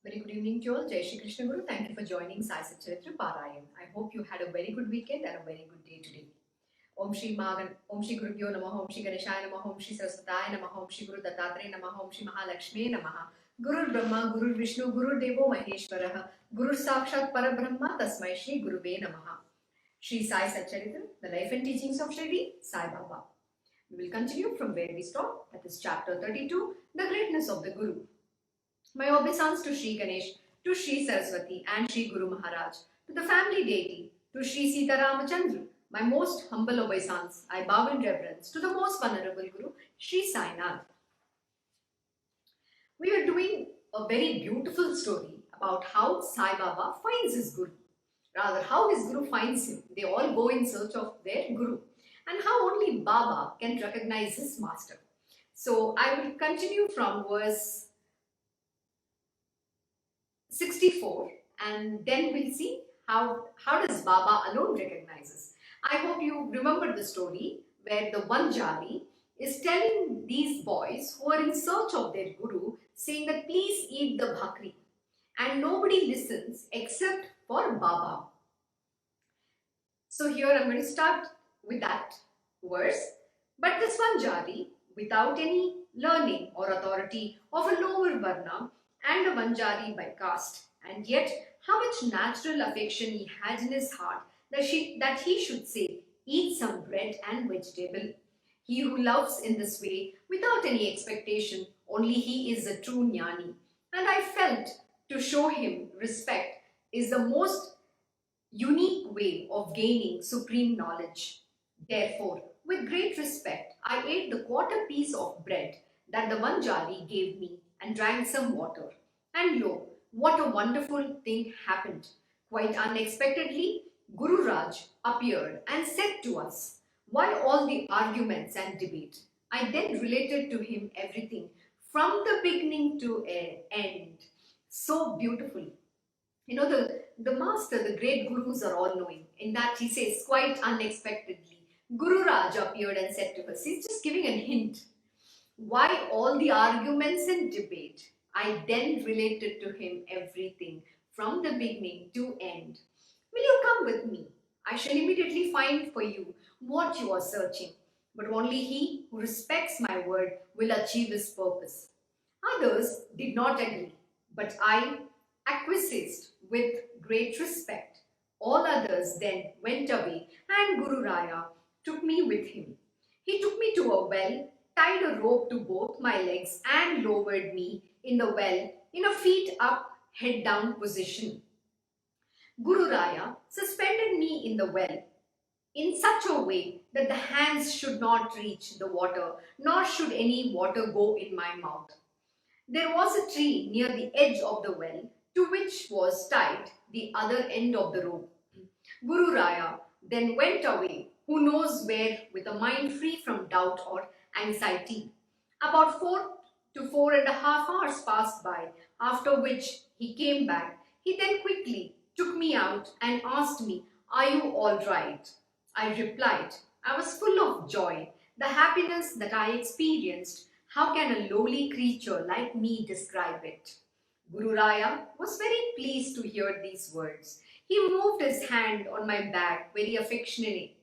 Very good evening to you all. Jai Shri Krishna Guru. Thank you for joining Sai Satcharita Parayan. I hope you had a very good weekend and a very good day today. Om Shri Maa, Om Shri Gurubhyo Namaha, Om Shri Ganeshaya Namaha, Om Shri Saraswataya Namaha, Om Shri Guru Dattatreya Namaha, Om Shri Mahalakshmi Namaha. Guru Brahma, Guru Vishnu, Guru Devo Maheshwaraha, Guru Sakshat Parabrahma, Tasmai Shri Guruve Namaha. Shri Sai Satcharita, the life and teachings of Shri Sai Baba. We will continue from where we stopped. That is chapter 32, the greatness of the Guru. My obeisance to Shri Ganesh, to Shri Saraswati and Shri Guru Maharaj, to the family deity, to Shri Sita Ramachandra, my most humble obeisance. I bow in reverence to the most venerable Guru, Shri Sai Nath. We are doing a very beautiful story about how Sai Baba finds his Guru. Rather, how his Guru finds him. They all go in search of their Guru. And how only Baba can recognize his master. So I will continue from verse 64 and then we'll see how does Baba alone recognizes. I hope you remember the story where the one Jali is telling these boys who are in search of their Guru, saying that please eat the bhakri, and nobody listens except for Baba. So here I'm going to start with that verse. But this one Jali, without any learning or authority of a lower varna and a Vanjari by caste, and yet how much natural affection he had in his heart that he should say, eat some bread and vegetable. He who loves in this way without any expectation, only he is a true jnani. And I felt to show him respect is the most unique way of gaining supreme knowledge. Therefore, with great respect, I ate the quarter piece of bread that the Vanjali gave me and drank some water. And lo, what a wonderful thing happened. Quite unexpectedly, Guru Raj appeared and said to us, why all the arguments and debate? I then related to him everything from the beginning to end. So beautifully. You know, the master, the great gurus are all knowing. In that he says, quite unexpectedly, Guru Raj appeared and said to us, he's just giving a hint. Why all the arguments and debate? I then related to him everything from the beginning to end. Will you come with me? I shall immediately find for you what you are searching. But only he who respects my word will achieve his purpose. Others did not agree, but I acquiesced with great respect. All others then went away and Guru Raya took me with him. He took me to a well, tied a rope to both my legs and lowered me in the well in a feet up, head down position. Guru Raya suspended me in the well in such a way that the hands should not reach the water, nor should any water go in my mouth. There was a tree near the edge of the well to which was tied the other end of the rope. Guru Raya then went away, who knows where, with a mind free from doubt or anxiety. About 4 to 4.5 hours passed by, after which he came back. He then quickly took me out and asked me, are you all right? I replied, I was full of joy, the happiness that I experienced. How can a lowly creature like me describe it? Guru Raya was very pleased to hear these words. He moved his hand on my back very affectionately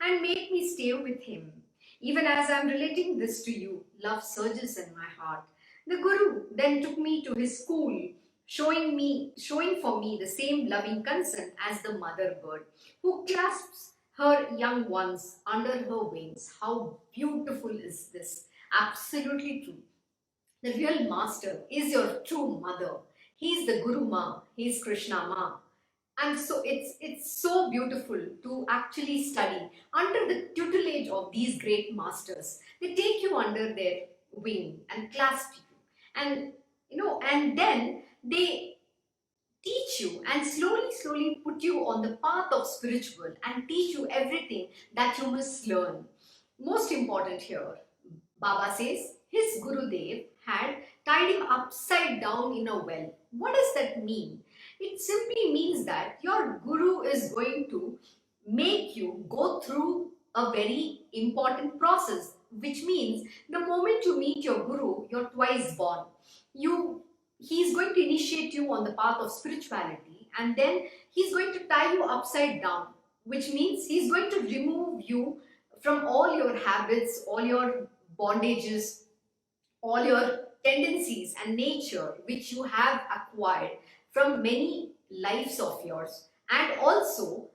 and made me stay with him. Even as I am relating this to you, love surges in my heart. The Guru then took me to his school, showing for me the same loving concern as the mother bird, who clasps her young ones under her wings. How beautiful is this? Absolutely true. The real master is your true mother. He is the Guru Ma. He is Krishna Ma. And so it's so beautiful to actually study under the tutelage of these great masters. They take you under their wing and clasp you. And then they teach you and slowly put you on the path of spiritual and teach you everything that you must learn. Most important here, Baba says his Gurudev had tied him upside down in a well. What does that mean? It simply means that your Guru is going to make you go through a very important process, which means the moment you meet your Guru, you're twice born. You he's going to initiate you on the path of spirituality, and then he's going to tie you upside down, which means he's going to remove you from all your habits, all your bondages, all your tendencies and nature which you have acquired from many lives of yours, and also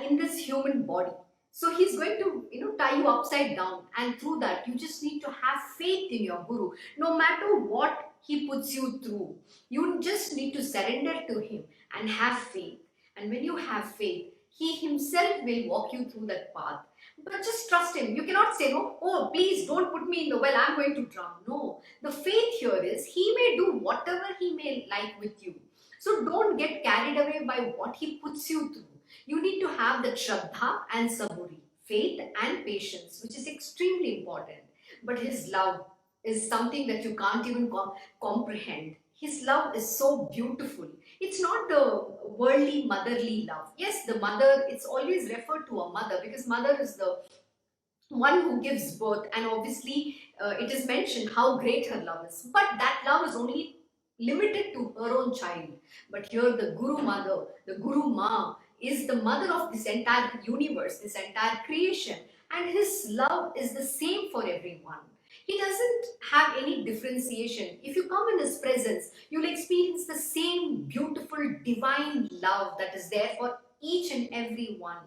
in this human body. So he's going to tie you upside down, and through that you just need to have faith in your guru. No matter what he puts you through, you just need to surrender to him and have faith. And when you have faith, he himself will walk you through that path. But just trust him. You cannot say, no, oh, please don't put me in the well, I'm going to drown. No, the faith here is he may do whatever he may like with you. So don't get carried away by what he puts you through. You need to have the Shraddha and Saburi, faith and patience, which is extremely important. But his love is something that you can't even comprehend. His love is so beautiful. It's not the worldly motherly love. Yes, the mother, it's always referred to a mother because mother is the one who gives birth, and obviously it is mentioned how great her love is. But that love is only limited to her own child. But here the Guru Mother, the Guru Ma, is the mother of this entire universe, this entire creation, and his love is the same for everyone. He doesn't have any differentiation. If you come in his presence, you'll experience the same beautiful divine love that is there for each and every one.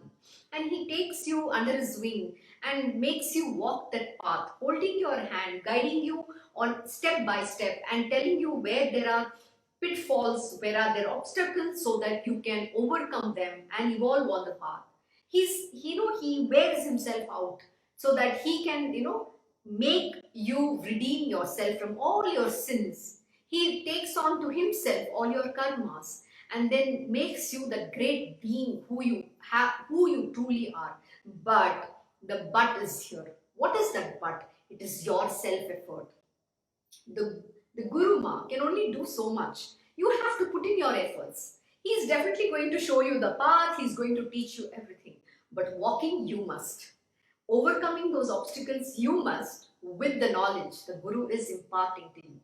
And he takes you under his wing and makes you walk that path, holding your hand, guiding you on step by step, and telling you where there are pitfalls, where are there obstacles, so that you can overcome them and evolve on the path. He wears himself out so that he can, make you redeem yourself from all your sins. He takes on to himself all your karmas, and then makes you the great being who you truly are. But the but is here. What is that but? It is your self-effort. The Guru Ma can only do so much. You have to put in your efforts. He is definitely going to show you the path, he's going to teach you everything. But walking, you must. Overcoming those obstacles, you must, with the knowledge the Guru is imparting to you.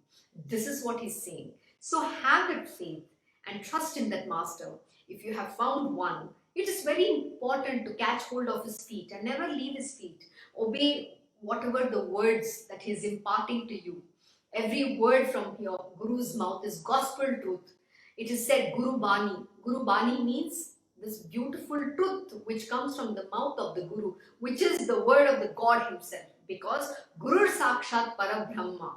This is what he's saying. So have that faith and trust in that master. If you have found one, it is very important to catch hold of his feet and never leave his feet. Obey whatever the words that he is imparting to you. Every word from your Guru's mouth is gospel truth. It is said Guru Bani. Guru Bani means this beautiful truth which comes from the mouth of the Guru, which is the word of the God himself. Because Guru Sakshat Parabrahma.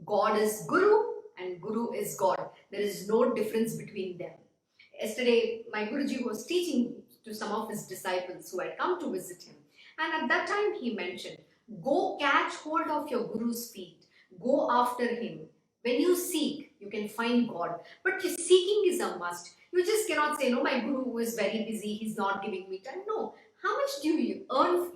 God is Guru and Guru is God. There is no difference between them. Yesterday, my Guruji was teaching to some of his disciples who had come to visit him. And at that time he mentioned, go catch hold of your Guru's feet. Go after him. When you seek, you can find God. But seeking is a must. You just cannot say, no, my Guru is very busy, he's not giving me time. No. How much do you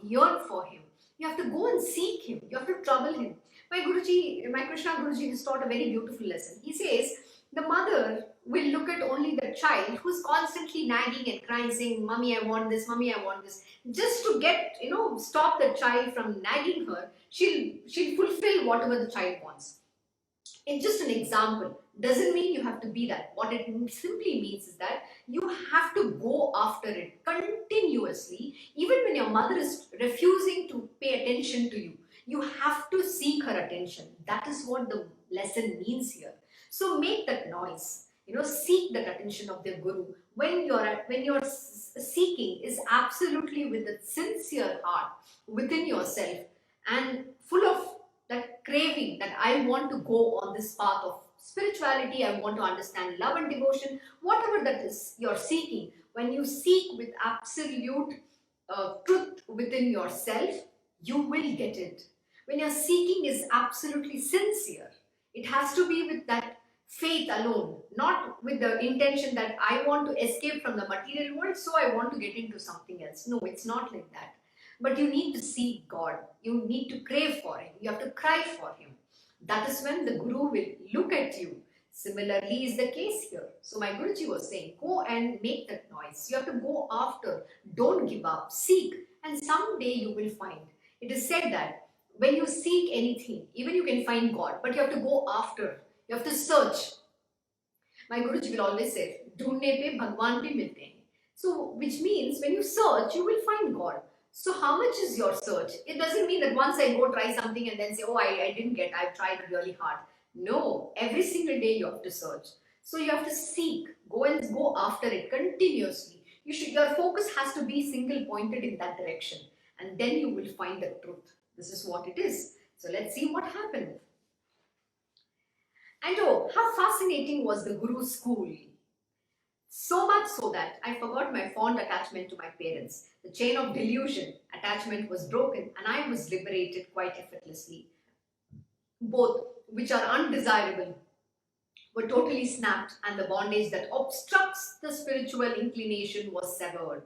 yearn for him? You have to go and seek him. You have to trouble him. My Guruji, my Krishna Guruji has taught a very beautiful lesson. He says, the mother will look at only the child who's constantly nagging and crying, saying, Mommy, I want this, Mommy, I want this. Just to get, stop the child from nagging her, she'll fulfill whatever the child wants. It's just an example. Doesn't mean you have to be that. What it simply means is that you have to go after it continuously. Even when your mother is refusing to pay attention to you, you have to seek her attention. That is what the lesson means here. So make that noise. Seek that attention of the Guru. When you're seeking is absolutely with a sincere heart within yourself and full of that craving that I want to go on this path of spirituality, I want to understand love and devotion, whatever that is you're seeking. When you seek with absolute truth within yourself, you will get it. When your seeking is absolutely sincere, it has to be with that faith alone, not with the intention that I want to escape from the material world, so I want to get into something else. No, it's not like that. But you need to seek God. You need to crave for him. You have to cry for him. That is when the Guru will look at you. Similarly is the case here. So my Guruji was saying, go and make that noise. You have to go after. Don't give up. Seek. And someday you will find. It is said that when you seek anything, even you can find God, but you have to go after. You have to search. My Guruji will always say, "Dhoondne pe Bhagwan bhi milte hain." So, which means when you search, you will find God. So, how much is your search? It doesn't mean that once I go try something and then say, "Oh, I didn't get. I've tried really hard." No, every single day you have to search. So you have to seek, go after it continuously. Your focus has to be single pointed in that direction, and then you will find the truth. This is what it is. So let's see what happened. And oh, how fascinating was the Guru's school. So much so that I forgot my fond attachment to my parents. The chain of delusion attachment was broken and I was liberated quite effortlessly. Both, which are undesirable, were totally snapped and the bondage that obstructs the spiritual inclination was severed.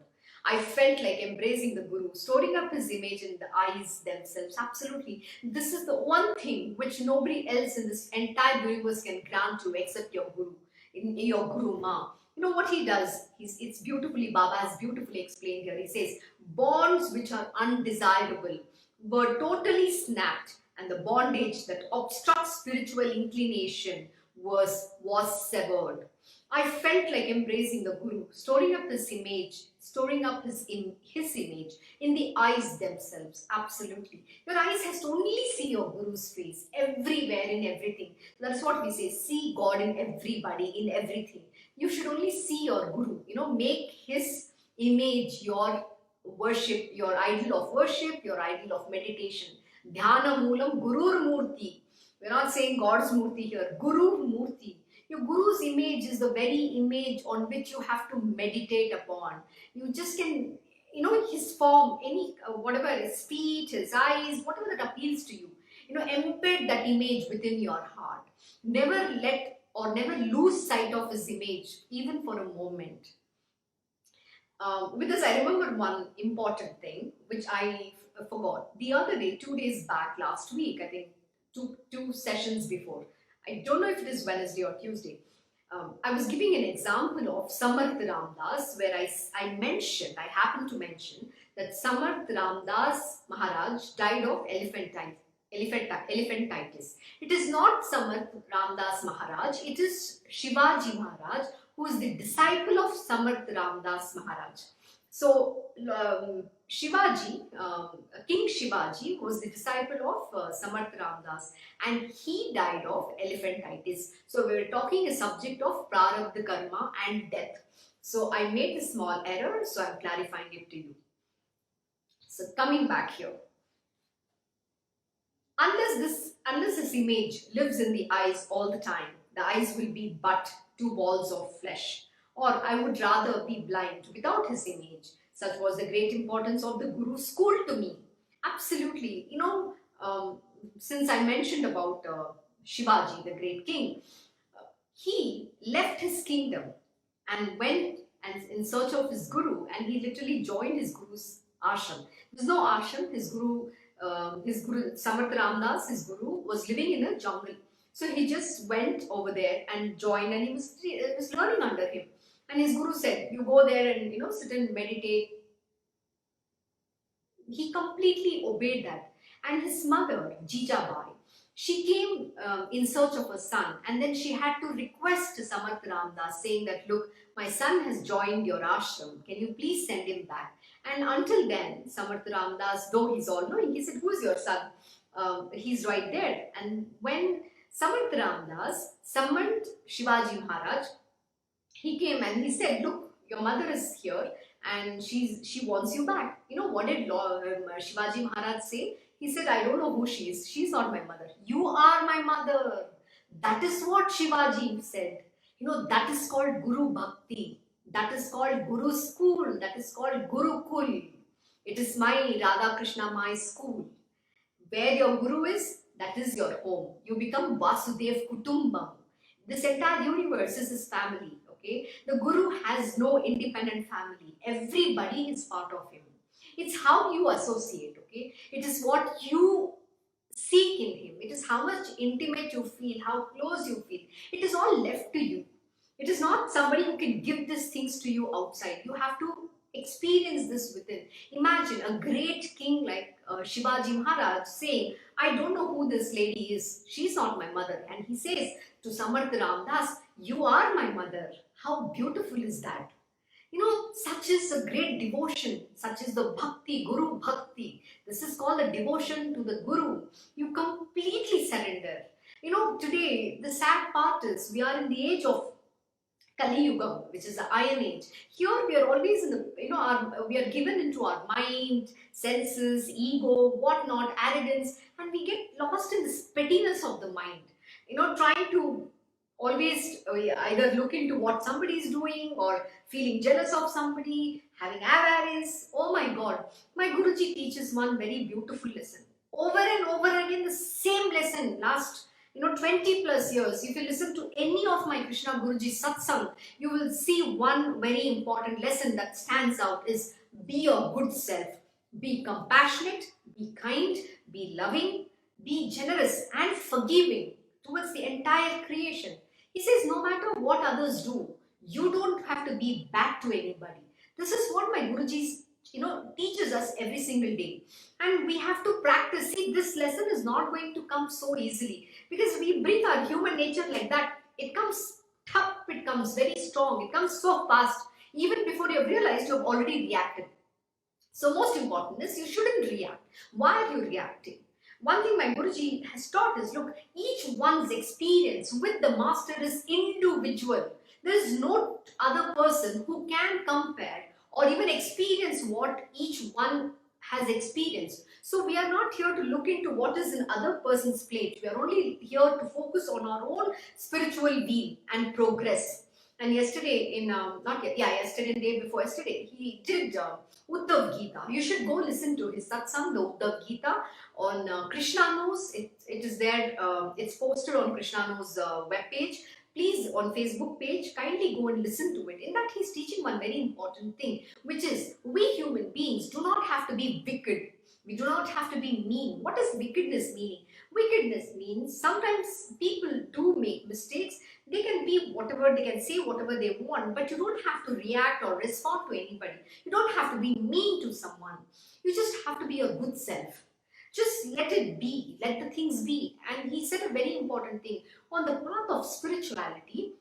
I felt like embracing the Guru, storing up his image in the eyes themselves. Absolutely. This is the one thing which nobody else in this entire universe can grant you except your Guru, in your Guru Ma. You know what he does? It's beautifully, Baba has beautifully explained here. He says, bonds which are undesirable were totally snapped, and the bondage that obstructs spiritual inclination was severed. I felt like embracing the Guru, storing up his image, his image in the eyes themselves. Absolutely. Your eyes has to only see your Guru's face everywhere in everything. That's what we say. See God in everybody, in everything. You should only see your Guru. Make his image your worship, your idol of worship, your idol of meditation. Dhyana Moolam Gurur Murti. We're not saying God's Murti here. Guru Murti. Your Guru's image is the very image on which you have to meditate upon. You just can, his form, whatever, his feet, his eyes, whatever that appeals to you. Embed that image within your heart. Never lose sight of his image, even for a moment. With this, I remember one important thing which I forgot. The other day, 2 days back, last week, I think two sessions before, I don't know if it is Wednesday or Tuesday, I was giving an example of Samarth Ramdas where I happened to mention that Samarth Ramdas Maharaj died of elephantitis. It is not Samarth Ramdas Maharaj, it is Shivaji Maharaj, who is the disciple of Samarth Ramdas Maharaj. So, King Shivaji was the disciple of Samarth Ramdas, and he died of elephantitis. So we were talking a subject of prarabdha karma and death. So I made a small error, so I'm clarifying it to you. So coming back here, unless this image lives in the eyes all the time, the eyes will be but two balls of flesh. Or I would rather be blind without his image. Such was the great importance of the Guru's school to me. Absolutely. Since I mentioned about Shivaji, the great king, he left his kingdom and went in search of his Guru, and he literally joined his Guru's ashram. There's no ashram. His Guru, Samarth Ramdas, his Guru, was living in a jungle. So he just went over there and joined, and he was learning under him. And his Guru said, "You go there and sit and meditate." He completely obeyed that. And his mother, Jijabai, she came in search of her son, and then she had to request Samarth Ramdas, saying that, "Look, my son has joined your ashram. Can you please send him back?" And until then, Samarth Ramdas, though he's all knowing, he said, "Who is your son?" He's right there. And when Samarth Ramdas summoned Shivaji Maharaj, he came and he said, "Look, your mother is here and she wants you back." What did Shivaji Maharaj say? He said, "I don't know who she is. She's not my mother. You are my mother." That is what Shivaji said. That is called Guru Bhakti. That is called Guru School. That is called Guru Kul. It is my Radha Krishna, my school. Where your Guru is, that is your home. You become Vasudev Kutumbam. This entire universe is his family. Okay? The Guru has no independent family. Everybody is part of him. It's how you associate. Okay? It is what you seek in him. It is how much intimate you feel, how close you feel. It is all left to you. It is not somebody who can give these things to you outside. You have to experience this within. Imagine a great king like Shivaji Maharaj saying, "I don't know who this lady is. She's not my mother." And he says to Samarth Ramdas, you are my mother. How beautiful is that? Such is a great devotion, such is the bhakti, Guru Bhakti. This is called the devotion to the Guru. You completely surrender. Today, the sad part is we are in the age of Kali Yuga, which is the Iron Age. Here we are always in the, we are given into our mind, senses, ego, whatnot, arrogance, and we get lost in this pettiness of the mind. Trying to always either look into what somebody is doing or feeling jealous of somebody, having avarice. Oh my God, my Guruji teaches one very beautiful lesson. Over and over again, the same lesson, last 20 plus years. If you listen to any of my Krishna Guruji satsang, you will see one very important lesson that stands out is be your good self. Be compassionate, be kind, be loving, be generous and forgiving towards the entire creation. He says no matter what others do, you don't have to be bad to anybody. This is what my Guruji teaches us every single day. And we have to practice. See, this lesson is not going to come so easily because we bring our human nature like that. It comes tough, it comes very strong, it comes so fast. Even before you have realized, you have already reacted. So most important is you shouldn't react. Why are you reacting? One thing my Guruji has taught is, look, each one's experience with the master is individual. There is no other person who can compare or even experience what each one has experienced. So we are not here to look into what is in other person's plate. We are only here to focus on our own spiritual being and progress. And yesterday, yesterday and day before yesterday, he did Uddhav Gita. You should go listen to his satsang, the Uddhav Gita, on Krishna Knows. It is there. It's posted on Krishna Knows webpage. Please, on Facebook page, kindly go and listen to it. In that, he's teaching one very important thing, which is we human beings do not have to be wicked. We do not have to be mean. What does wickedness mean? Wickedness means sometimes people do make mistakes. They can be whatever, they can say whatever they want, but you don't have to react or respond to anybody. You don't have to be mean to someone. You just have to be your good self. Just let it be, let the things be. And he said a very important thing. On the path of spirituality,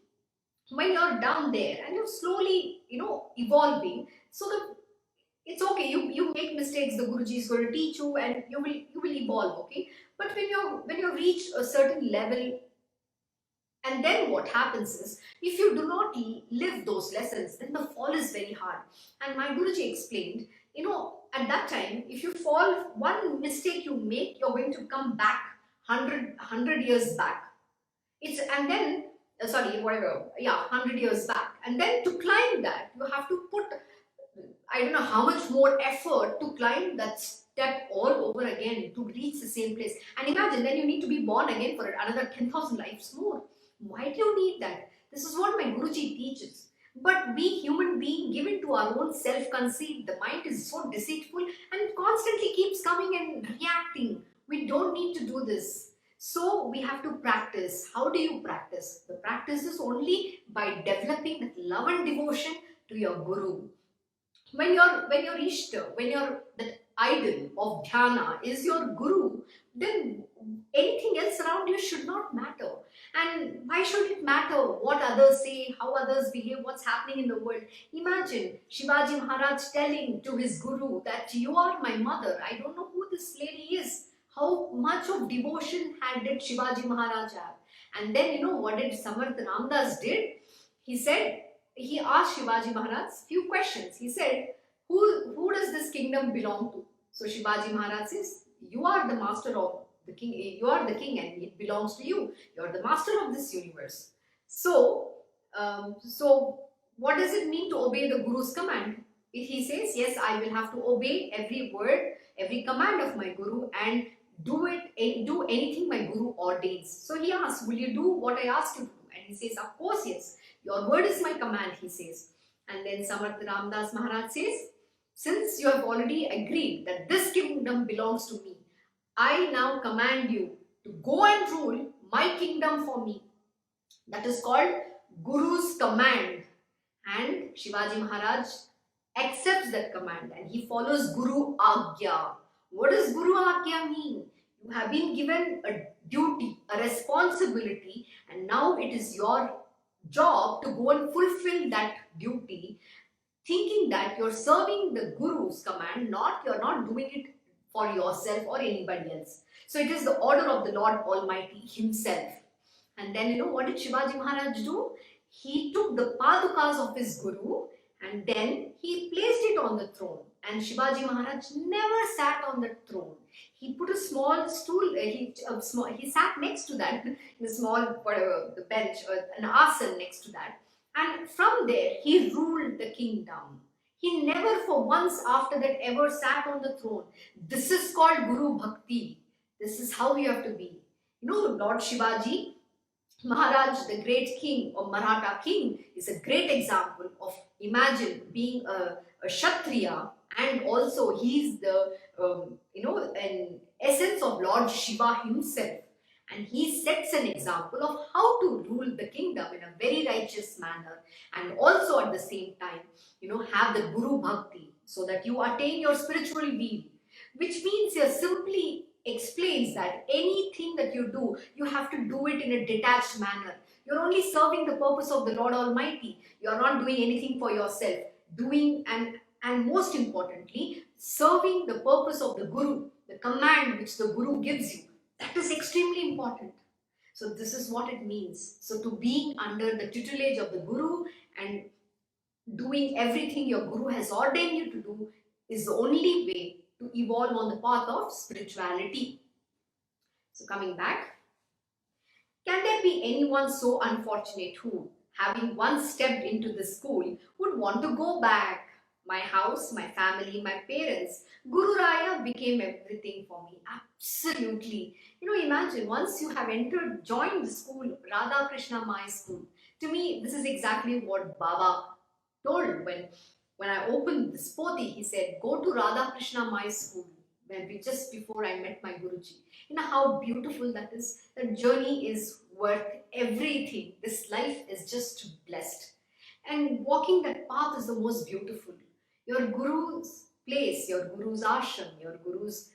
when you're down there and you're slowly, evolving, so it's okay, you make mistakes, the Guruji is going to teach you and you will evolve, okay? But when you reach a certain level, and then what happens is, if you do not live those lessons, then the fall is very hard. And my Guruji explained, at that time, if you fall, one mistake you make, you're going to come back 100 years back. 100 years back. And then to climb that, you have to put, I don't know how much more effort to climb that step all over again to reach the same place. And imagine, then you need to be born again for another 10,000 lives more. Why do you need that? This is what my Guruji teaches. But we human beings, given to our own self-conceit, the mind is so deceitful and it constantly keeps coming and reacting. We don't need to do this. So we have to practice. How do you practice? The practice is only by developing that love and devotion to your Guru. When you're that idol of dhyana is your Guru, then anything else around you should not matter. And why should it matter what others say, how others behave, what's happening in the world? Imagine Shivaji Maharaj telling to his Guru that you are my mother. I don't know who this lady is. How much of devotion did Shivaji Maharaj have? And then what did Samarth Ramdas did? He asked Shivaji Maharaj few questions. He said, who does this kingdom belong to? So Shivaji Maharaj says, you are the master of the king. You are the king and it belongs to you. You are the master of this universe. So what does it mean to obey the Guru's command? He says, yes, I will have to obey every word, every command of my Guru and do anything my Guru ordains. So he asks, will you do what I ask you to do? And he says, of course, yes. Your word is my command, he says. And then Samarth Ramdas Maharaj says, since you have already agreed that this kingdom belongs to me, I now command you to go and rule my kingdom for me. That is called Guru's command. And Shivaji Maharaj accepts that command and he follows Guru Agya. What does Guru Agya mean? You have been given a duty, a responsibility, and now it is your job to go and fulfill that duty, thinking that you're serving the Guru's command, you're not doing it for yourself or anybody else. So it is the order of the Lord Almighty Himself. And then, what did Shivaji Maharaj do? He took the padukas of his Guru and then he placed it on the throne. And Shivaji Maharaj never sat on the throne. He put a small stool, he sat next to that, in a small, whatever, the bench, or an asan next to that. And from there, he ruled the kingdom. He never for once after that ever sat on the throne. This is called Guru Bhakti. This is how you have to be. Lord Shivaji Maharaj, the great king or Maratha king, is a great example of, imagine being a Kshatriya, and also he is the, an essence of Lord Shiva himself. And he sets an example of how to rule the kingdom in a very righteous manner, and also at the same time, have the Guru Bhakti so that you attain your spiritual will, which means here simply explains that anything that you do, you have to do it in a detached manner. You're only serving the purpose of the Lord Almighty. You're not doing anything for yourself. Doing and most importantly, serving the purpose of the Guru, the command which the Guru gives you. That is extremely important. So this is what it means. So to being under the tutelage of the Guru and doing everything your Guru has ordained you to do is the only way to evolve on the path of spirituality. So coming back, can there be anyone so unfortunate who, having once stepped into the school, would want to go back? My house, my family, my parents, Guru Raya became everything for me. Absolutely. Imagine once you have joined the school, Radha Krishna Mai school. To me, this is exactly what Baba told when I opened this poti. He said, go to Radha Krishna Mai school, just before I met my Guruji. How beautiful that is. That journey is worth everything. This life is just blessed. And walking that path is the most beautiful. Your Guru's place, your Guru's ashram, your Guru's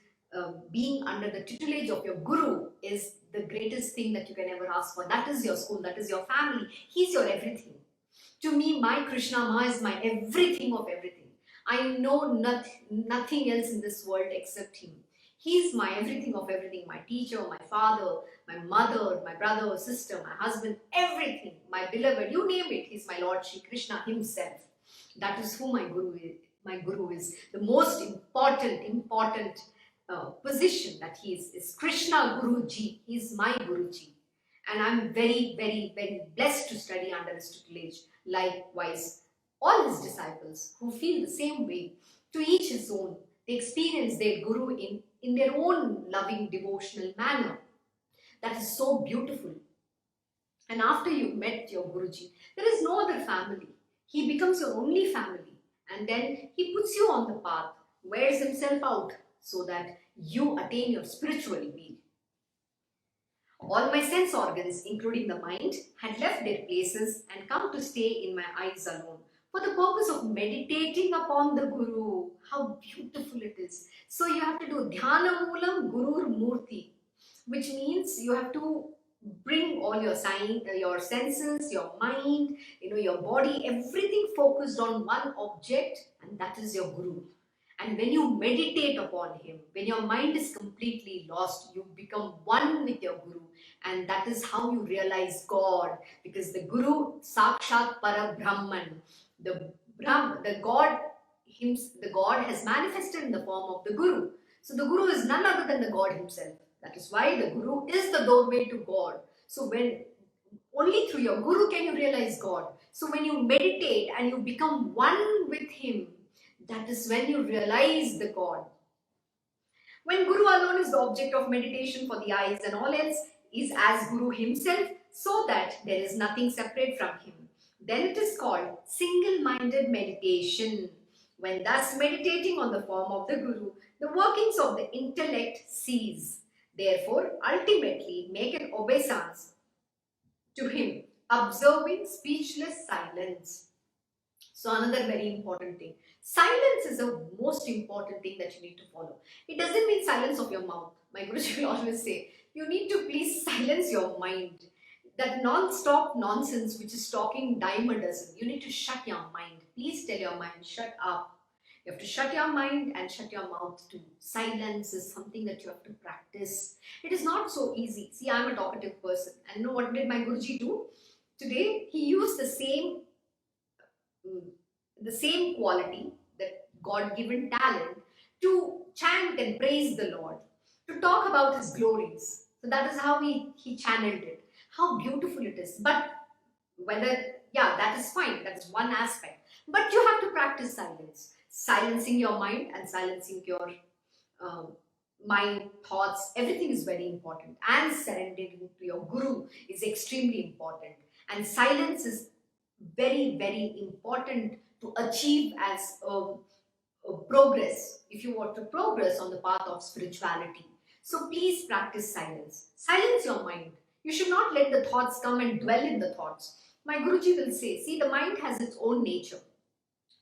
being under the tutelage of your Guru is the greatest thing that you can ever ask for. That is your school, that is your family. He's your everything. To me, my Krishna Ma is my everything of everything. I know nothing else in this world except him. He's my everything of everything. My teacher, my father, my mother, my brother, sister, my husband, everything. My beloved, you name it. He's my Lord Shri Krishna himself. That is who my Guru is. My Guru is the most important position that he is Krishna Guruji. He is my Guruji. And I'm very, very, very blessed to study under his tutelage. Likewise, all his disciples who feel the same way, to each his own, they experience their Guru in their own loving, devotional manner. That is so beautiful. And after you've met your Guruji, there is no other family. He becomes your only family. And then he puts you on the path, wears himself out so that you attain your spiritual will. All my sense organs, including the mind, had left their places and come to stay in my eyes alone for the purpose of meditating upon the Guru. How beautiful it is. So you have to do Dhyana Moolam Gurur Murti, which means you have to bring all your senses, your mind, your body, everything focused on one object, and that is your Guru. And when you meditate upon him, when your mind is completely lost, you become one with your Guru. And that is how you realize God. Because the Guru, Sakshat Parabrahman, the God has manifested in the form of the Guru. So the Guru is none other than the God himself. That is why the Guru is the doorway to God. So only through your Guru can you realize God. So when you meditate and you become one with him, that is when you realize the God. When Guru alone is the object of meditation for the eyes and all else is as Guru himself, so that there is nothing separate from him, then it is called single-minded meditation. When thus meditating on the form of the Guru, the workings of the intellect cease. Therefore, ultimately make an obeisance to him, observing speechless silence. So another very important thing. Silence is the most important thing that you need to follow. It doesn't mean silence of your mouth. My Guruji will always say, you need to please silence your mind. that non-stop nonsense which is talking dime a dozen. You need to shut your mind. Please tell your mind, shut up. You have to shut your mind and shut your mouth too. Silence is something that you have to practice. It is not so easy. See, I'm a talkative person. And you know what did my Guruji do? Today, he used the same quality, that God-given talent, to chant and praise the Lord, to talk about His glories. So that is how he channeled it. How beautiful it is. But whether, yeah, that is fine. That is one aspect. But you have to practice silence. Silencing your mind and silencing your mind, thoughts, everything is very important. And surrendering to your Guru is extremely important. And silence is very, very important to achieve as a progress, if you want to progress on the path of spirituality. So please practice silence. Silence your mind. You should not let the thoughts come and dwell in the thoughts. My Guruji will say, see, the mind has its own nature.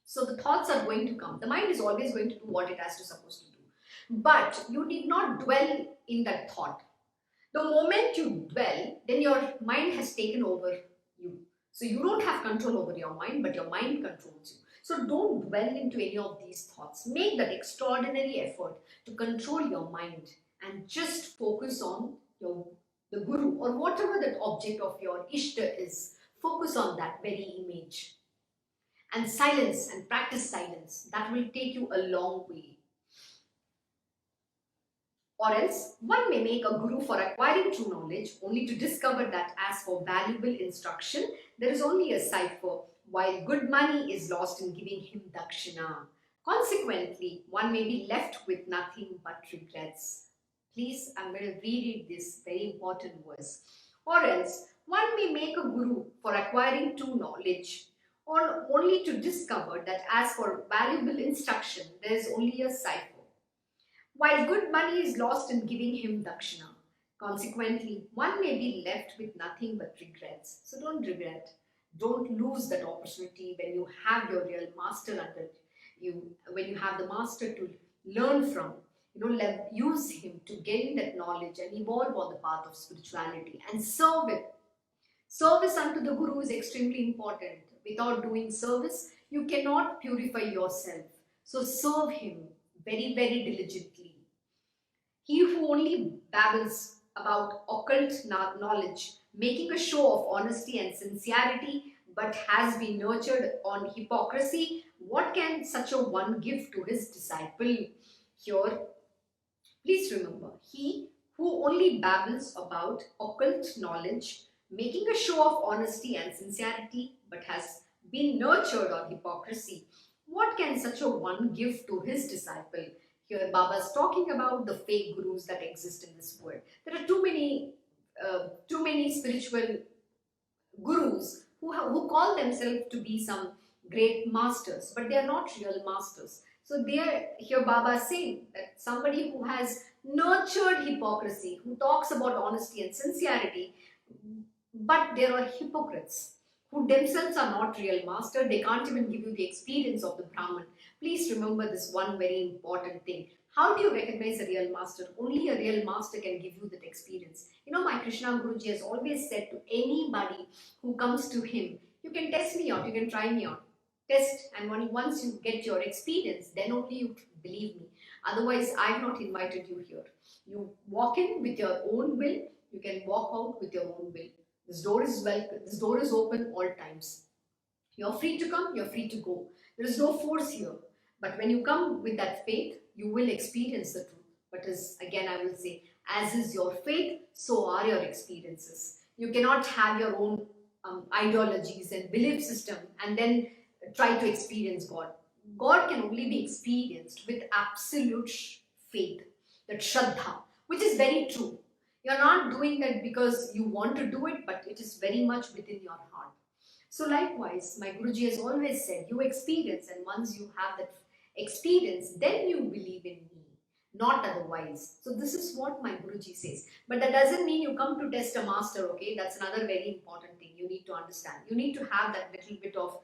So the thoughts are going to come. The mind is always going to do what it has to supposed to do. But you need not dwell in that thought. The moment you dwell, then your mind has taken over you. So you don't have control over your mind, but your mind controls you. So don't dwell into any of these thoughts. Make that extraordinary effort to control your mind and just focus on the Guru or whatever that object of your Ishta is. Focus on that very image. And silence and practice silence. That will take you a long way. Or else, one may make a guru for acquiring true knowledge only to discover that as for valuable instruction, there is only a cipher, while good money is lost in giving him dakshina. Consequently, one may be left with nothing but regrets. Please, I'm going to reread this very important verse. Or else, one may make a guru for acquiring true knowledge, or only to discover that as for valuable instruction, there is only a cipher, while good money is lost in giving him dakshina. Consequently, one may be left with nothing but regrets. So don't regret. Don't lose that opportunity when you have your real master under you, when you have the master to learn from. Use him to gain that knowledge and evolve on the path of spirituality and serve it. Service unto the Guru is extremely important. Without doing service, you cannot purify yourself. So serve him very, very diligently. He who only babbles about occult knowledge, making a show of honesty and sincerity, but has been nurtured on hypocrisy, what can such a one give to his disciple? Here, please remember, he who only babbles about occult knowledge, making a show of honesty and sincerity, but has been nurtured on hypocrisy, what can such a one give to his disciple? Here Baba is talking about the fake gurus that exist in this world. There are too many spiritual gurus who call themselves to be some great masters, but they are not real masters. So here Baba is saying that somebody who has nurtured hypocrisy, who talks about honesty and sincerity, but there are hypocrites who themselves are not real master. They can't even give you the experience of the Brahman. Please remember this one very important thing. How do you recognize a real master? Only a real master can give you that experience. My Krishna Guruji has always said to anybody who comes to him, you can test me out, you can try me out. Test, and once you get your experience, then only you believe me. Otherwise, I have not invited you here. You walk in with your own will, you can walk out with your own will. This door is welcome. This door is open all times. You're free to come, you're free to go. There is no force here. But when you come with that faith, you will experience the truth. But again, I will say, as is your faith, so are your experiences. You cannot have your own ideologies and belief system and then try to experience God. God can only be experienced with absolute faith, that Shraddha, which is very true. You're not doing that because you want to do it, but it is very much within your heart. So likewise, my Guruji has always said, you experience, and once you have that experience, then you believe in me, not otherwise. So this is what my Guruji says. But that doesn't mean you come to test a master, okay? That's another very important thing you need to understand. You need to have that little bit of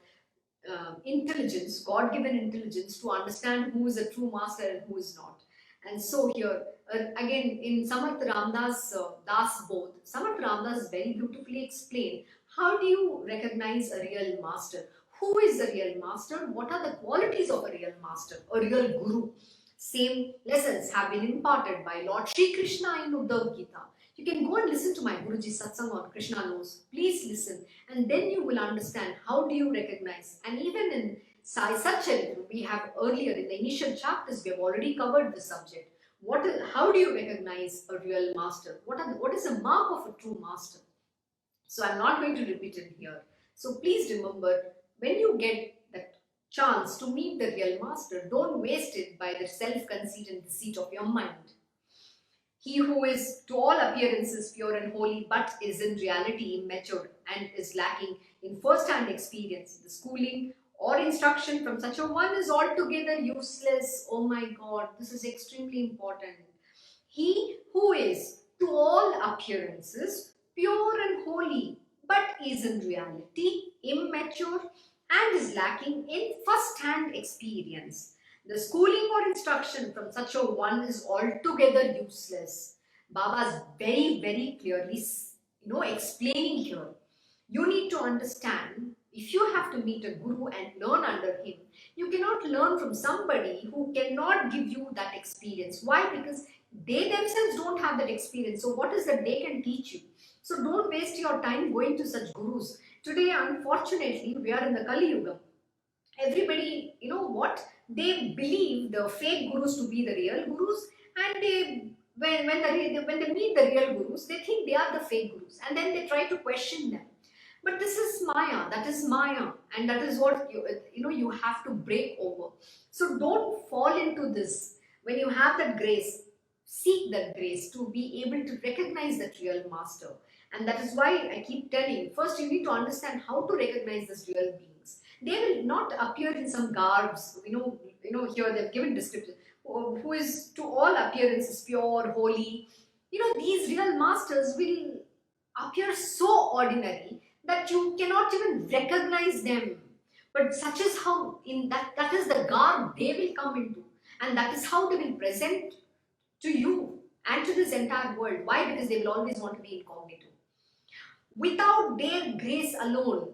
intelligence, God-given intelligence, to understand who is a true master and who is not. And so here, again in Samarth Ramdas Das Bodh, Samarth Ramdas very beautifully explained how do you recognize a real master? Who is the real master? What are the qualities of a real master, a real guru? Same lessons have been imparted by Lord Shri Krishna in Uddhav Gita. You can go and listen to my Guruji Satsang on Krishna Knows. Please listen, and then you will understand how do you recognize. And even in Sai Satcharita, we have earlier in the initial chapters, we have already covered this subject. How do you recognize a real master? What is the mark of a true master? So I'm not going to repeat it here. So please remember, when you get that chance to meet the real master, don't waste it by the self-conceit and deceit of your mind. He who is to all appearances pure and holy, but is in reality immature and is lacking in first-hand experience, the schooling or instruction from such a one is altogether useless. Oh my God, this is extremely important. He who is to all appearances pure and holy, but is in reality immature and is lacking in first-hand experience. The schooling or instruction from such a one is altogether useless. Baba is very, very clearly, explaining here. You need to understand, if you have to meet a guru and learn under him, you cannot learn from somebody who cannot give you that experience. Why? Because they themselves don't have that experience. So what is that they can teach you? So don't waste your time going to such gurus. Today, unfortunately, we are in the Kali Yuga. Everybody, they believe the fake gurus to be the real gurus, and when they meet the real gurus, they think they are the fake gurus, and then they try to question them. But this is Maya, that is Maya, and that is what you have to break over. So don't fall into this. When you have that grace, seek that grace to be able to recognize that real master. And that is why I keep telling, first you need to understand how to recognize this real beings. They will not appear in some garbs, here they've given description, who is to all appearances pure, holy. These real masters will appear so ordinary that you cannot even recognize them. But such is how, that is the garb they will come into, and that is how they will present to you and to this entire world. Why? Because they will always want to be incognito. Without their grace alone,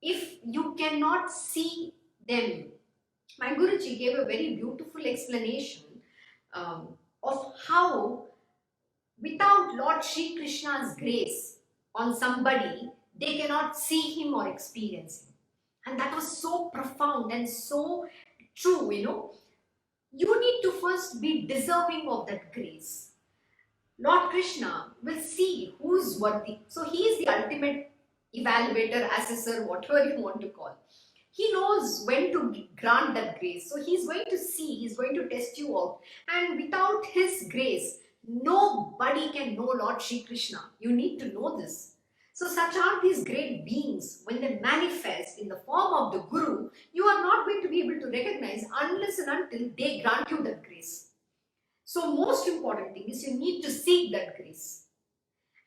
if you cannot see them, my Guruji gave a very beautiful explanation of how without Lord Shri Krishna's grace on somebody, they cannot see him or experience him. And that was so profound and so true, You need to first be deserving of that grace. Lord Krishna will see who's worthy. So he is the ultimate evaluator, assessor, whatever you want to call. He knows when to grant that grace. So he's going to see, he's going to test you out. And without his grace, nobody can know Lord Shri Krishna. You need to know this. So such are these great beings. When they manifest in the form of the Guru, you are not going to be able to recognize unless and until they grant you that grace. So most important thing is you need to seek that grace.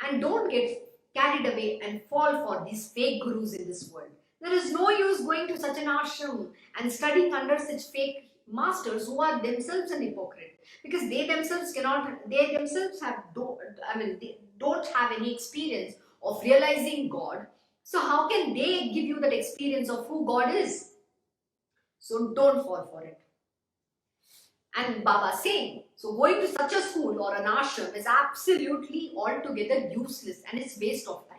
And don't get carried away and fall for these fake gurus in this world. There is no use going to such an ashram and studying under such fake masters who are themselves an hypocrite, because they themselves don't have any experience of realizing God. So how can they give you that experience of who God is? So don't fall for it. And Baba saying, so going to such a school or an ashram is absolutely altogether useless and it's waste of time.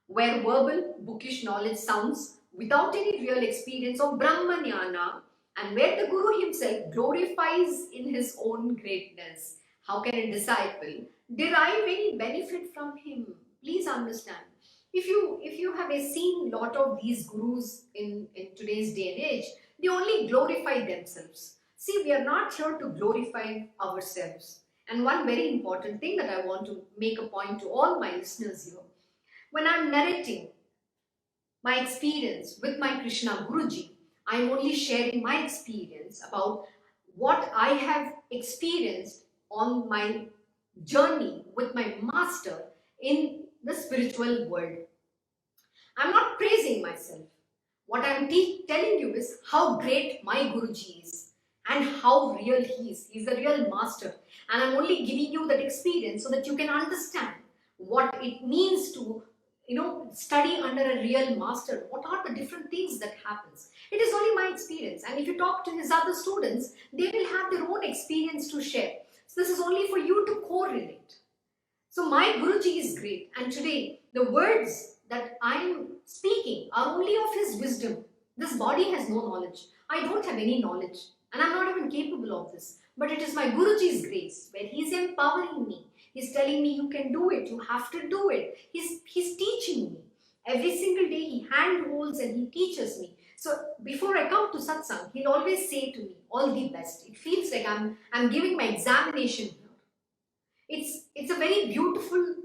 Where verbal, bookish knowledge sounds without any real experience of Brahmanyana, and where the Guru himself glorifies in his own greatness, how can a disciple derive any benefit from him? Please understand. If you have seen a lot of these gurus in today's day and age, they only glorify themselves. See, we are not here to glorify ourselves. And one very important thing that I want to make a point to all my listeners here. When I'm narrating my experience with my Krishna Guruji, I'm only sharing my experience about what I have experienced on my journey with my master in the spiritual world. I'm not praising myself. What I'm telling you is how great my Guruji is. and how real he is. He's a real master. And I'm only giving you that experience so that you can understand what it means to, study under a real master. What are the different things that happens? It is only my experience. And if you talk to his other students, they will have their own experience to share. So this is only for you to correlate. So my Guruji is great. And today, the words that I am speaking are only of his wisdom. This body has no knowledge. I don't have any knowledge. And I'm not even capable of this. But it is my Guruji's grace where he's empowering me. He's telling me you can do it. You have to do it. He's teaching me. Every single day he handholds and he teaches me. So before I come to satsang, he'll always say to me, all the best. It feels like I'm giving my examination here. It's a very beautiful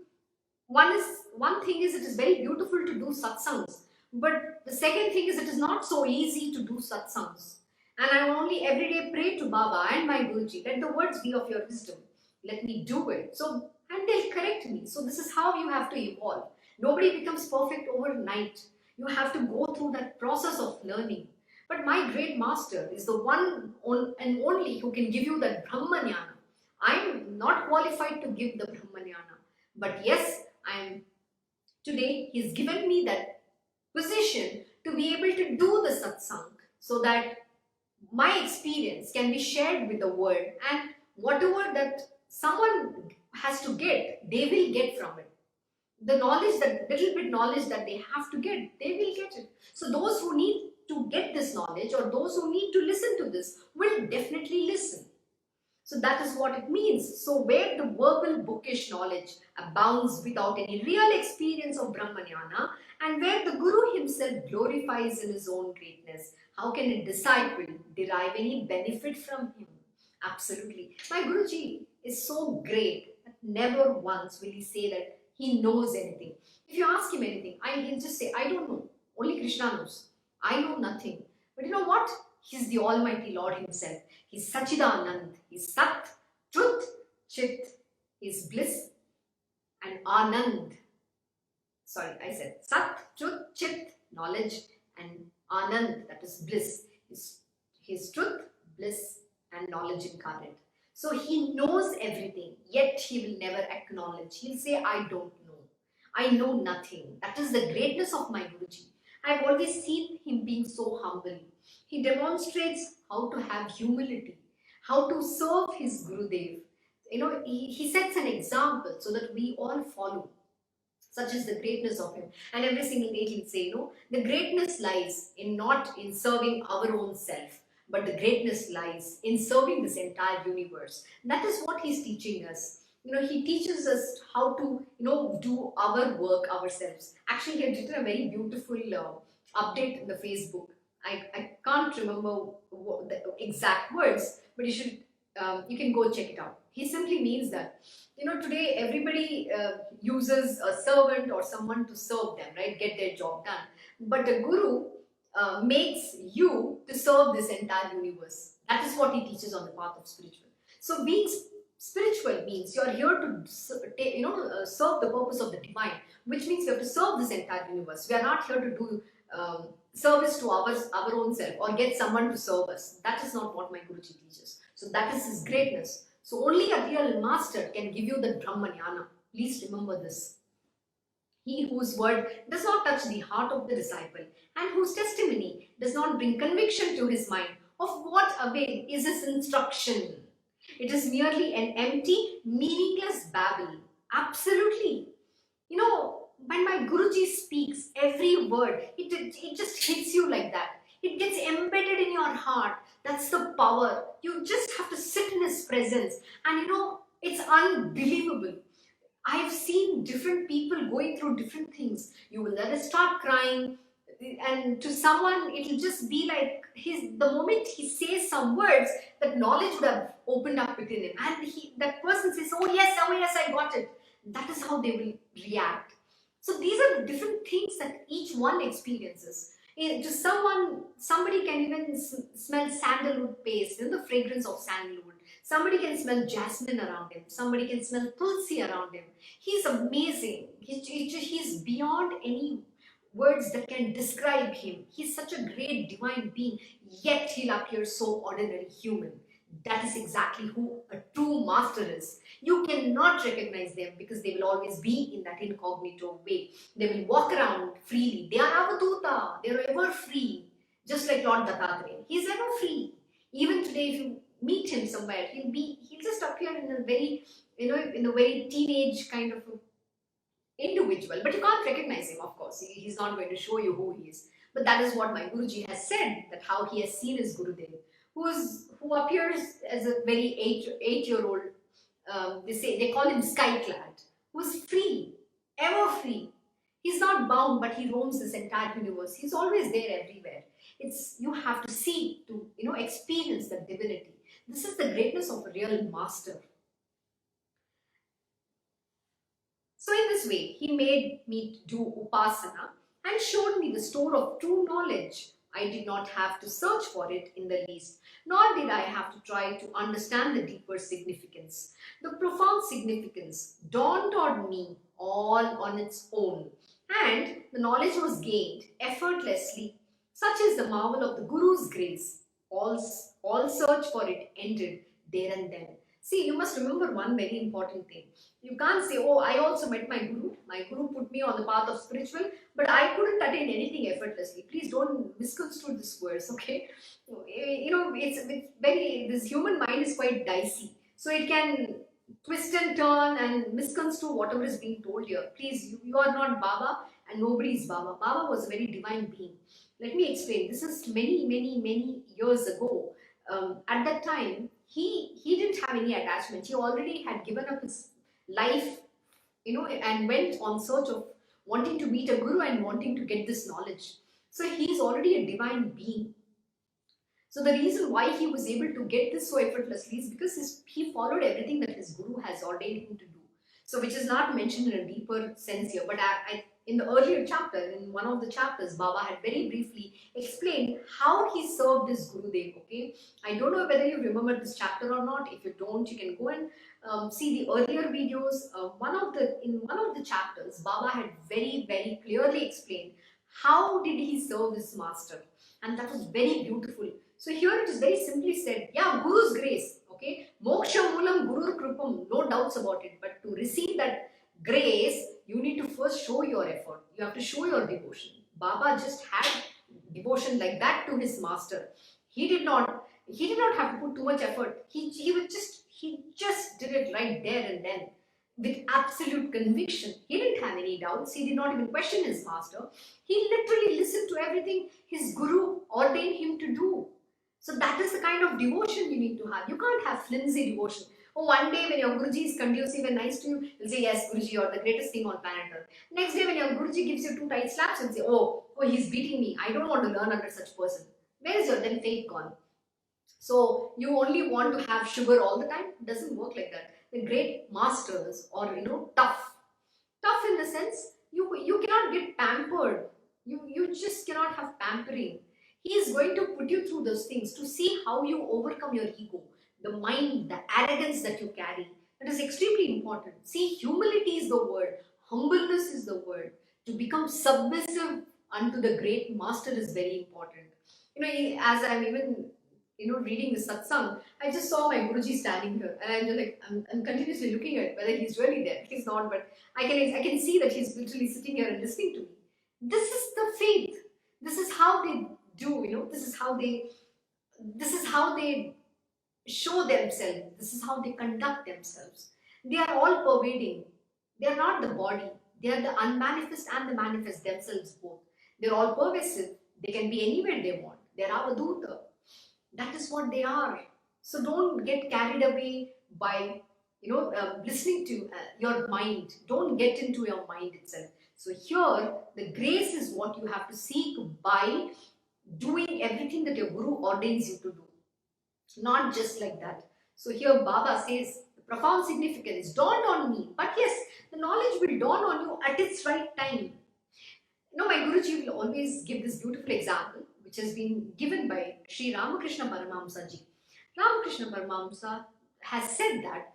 one thing is it is very beautiful to do satsangs, but the second thing is it is not so easy to do satsangs. And I only every day pray to Baba and my Guruji, let the words be of your wisdom. Let me do it. So, and they'll correct me. So this is how you have to evolve. Nobody becomes perfect overnight. You have to go through that process of learning. But my great master is the one and only who can give you that Brahmanyana. I'm not qualified to give the Brahmanyana. But yes, today he's given me that position to be able to do the satsang so that my experience can be shared with the world, and whatever that someone has to get, they will get from it. The knowledge, that little bit knowledge that they have to get, they will get it. So those who need to get this knowledge or those who need to listen to this will definitely listen. So that is what it means. So where the verbal bookish knowledge abounds without any real experience of Brahmanyana, and where the Guru himself glorifies in his own greatness, how can a disciple derive any benefit from him? Absolutely. My Guruji is so great that never once will he say that he knows anything. If you ask him anything, he'll just say, I don't know. Only Krishna knows. I know nothing. But you know what? He's the Almighty Lord himself. He's Sachidanand. He's Sat, Truth, Chit. He's bliss and Anand. Sorry, I said Sat, Truth, Chit, knowledge, and Anand, that is bliss. His truth, bliss, and knowledge incarnate. So he knows everything, yet he will never acknowledge. He'll say, I don't know. I know nothing. That is the greatness of my Guruji. I've always seen him being so humble. He demonstrates how to have humility, how to serve his Gurudev. He sets an example so that we all follow. Such is the greatness of him. And every single day he'll say, the greatness lies not in serving our own self, but the greatness lies in serving this entire universe. That is what he's teaching us. He teaches us how to, do our work ourselves. Actually, he had written a very beautiful update in the Facebook. I can't remember the exact words, but you can go check it out. He simply means that, today everybody uses a servant or someone to serve them, right? Get their job done. But the Guru makes you to serve this entire universe. That is what he teaches on the path of spiritual. So being spiritual means you are here to, serve the purpose of the divine, which means you have to serve this entire universe. We are not here to do service to our own self or get someone to serve us. That is not what my Guruji teaches. So that is his greatness. So only a real master can give you the Brahmanyana. Please remember this. He whose word does not touch the heart of the disciple and whose testimony does not bring conviction to his mind, of what avail is his instruction? It is merely an empty, meaningless babble. Absolutely. When my Guruji speaks, every word, it just hits you like that. It gets embedded in your heart. That's the power. You just have to sit in his presence. And it's unbelievable. I've seen different people going through different things. You will let us start crying. And to someone, it'll just be like the moment he says some words, that knowledge would have opened up within him. And that person says, oh yes, I got it. That is how they will react. So these are the different things that each one experiences. To somebody can even smell sandalwood paste, the fragrance of sandalwood. Somebody can smell jasmine around him. Somebody can smell tulsi around him. He's amazing. He's beyond any words that can describe him. He's such a great divine being, yet he'll appear so ordinary human. That is exactly who a true master is. You cannot recognize them because they will always be in that incognito way. They will walk around freely. They are avaduta. They are ever free. Just like Lord Dattatreya. He's ever free. Even today, if you meet him somewhere, he'll just appear in a very, in a very teenage kind of individual, but you can't recognize him, of course. He's not going to show you who he is. But that is what my Guruji has said, that how he has seen his Gurudev, who appears as a very eight-year-old, they call him sky-clad, who's free, ever free. He's not bound, but he roams this entire universe. He's always there everywhere. You have to see, to experience that divinity. This is the greatness of a real master. So in this way, he made me do upasana and showed me the store of true knowledge. I did not have to search for it in the least, nor did I have to try to understand the deeper significance. The profound significance dawned on me all on its own, and the knowledge was gained effortlessly. Such is the marvel of the Guru's grace. All search for it ended there and then. See, you must remember one very important thing. You can't say, oh, I also met my Guru. My Guru put me on the path of spiritual, but I couldn't attain anything effortlessly. Please don't misconstrue this verse, okay? This human mind is quite dicey. So it can twist and turn and misconstrue whatever is being told here. Please, you are not Baba and nobody is Baba. Baba was a very divine being. Let me explain. This is many, many, many years ago. At that time, he didn't have any attachment. He already had given up his life, and went on search of wanting to meet a guru and wanting to get this knowledge. So he is already a divine being. So the reason why he was able to get this so effortlessly is because he followed everything that his guru has ordained him to do. So which is not mentioned in a deeper sense here, but in the earlier chapter, in one of the chapters, Baba had very briefly explained how he served his Gurudev. Okay, I don't know whether you remember this chapter or not. If you don't, you can go and see the earlier videos. In one of the chapters, Baba had very, very clearly explained how did he serve his master, and that was very beautiful. So here it is very simply said, yeah, Guru's grace. Okay, moksha moolam gurur krupam, no doubts about it. But to receive that grace, you need to first show your effort. You have to show your devotion. Baba just had devotion like that to his master. He did not have to put too much effort. He just did it right there and then with absolute conviction. He didn't have any doubts. He did not even question his master. He literally listened to everything his guru ordained him to do. So that is the kind of devotion you need to have. You can't have flimsy devotion. Oh, one day when your Guruji is conducive and nice to you, you'll say, yes, Guruji, you're the greatest thing on planet Earth. Next day when your Guruji gives you 2 tight slaps, you'll say, oh, he's beating me. I don't want to learn under such person. Where is your then faith gone? So you only want to have sugar all the time? It doesn't work like that. The great masters are, tough. Tough in the sense, you cannot get pampered. You just cannot have pampering. He is going to put you through those things to see how you overcome your ego, the mind, the arrogance that you carry. That is extremely important. See, humility is the word. Humbleness is the word. To become submissive unto the great master is very important. As I'm even reading the satsang, I just saw my Guruji standing here, and I'm just like, I'm continuously looking at whether he's really there. He's not, but I can see that he's literally sitting here and listening to me. This is the faith. This is how they do. This is how they show themselves. This is how they conduct themselves. They are all pervading. They are not the body. They are the unmanifest and the manifest themselves both. They're all pervasive. They can be anywhere they want. They're avaduta. That is what they are. So don't get carried away by listening to your mind. Don't get into your mind itself. So here, the grace is what you have to seek by doing everything that your Guru ordains you to do. Not just like that. So here Baba says, the profound significance dawned on me. But yes, the knowledge will dawn on you at its right time. My Guruji will always give this beautiful example, which has been given by Shri Ramakrishna Paramahamsa ji. Ramakrishna Paramahamsa has said that,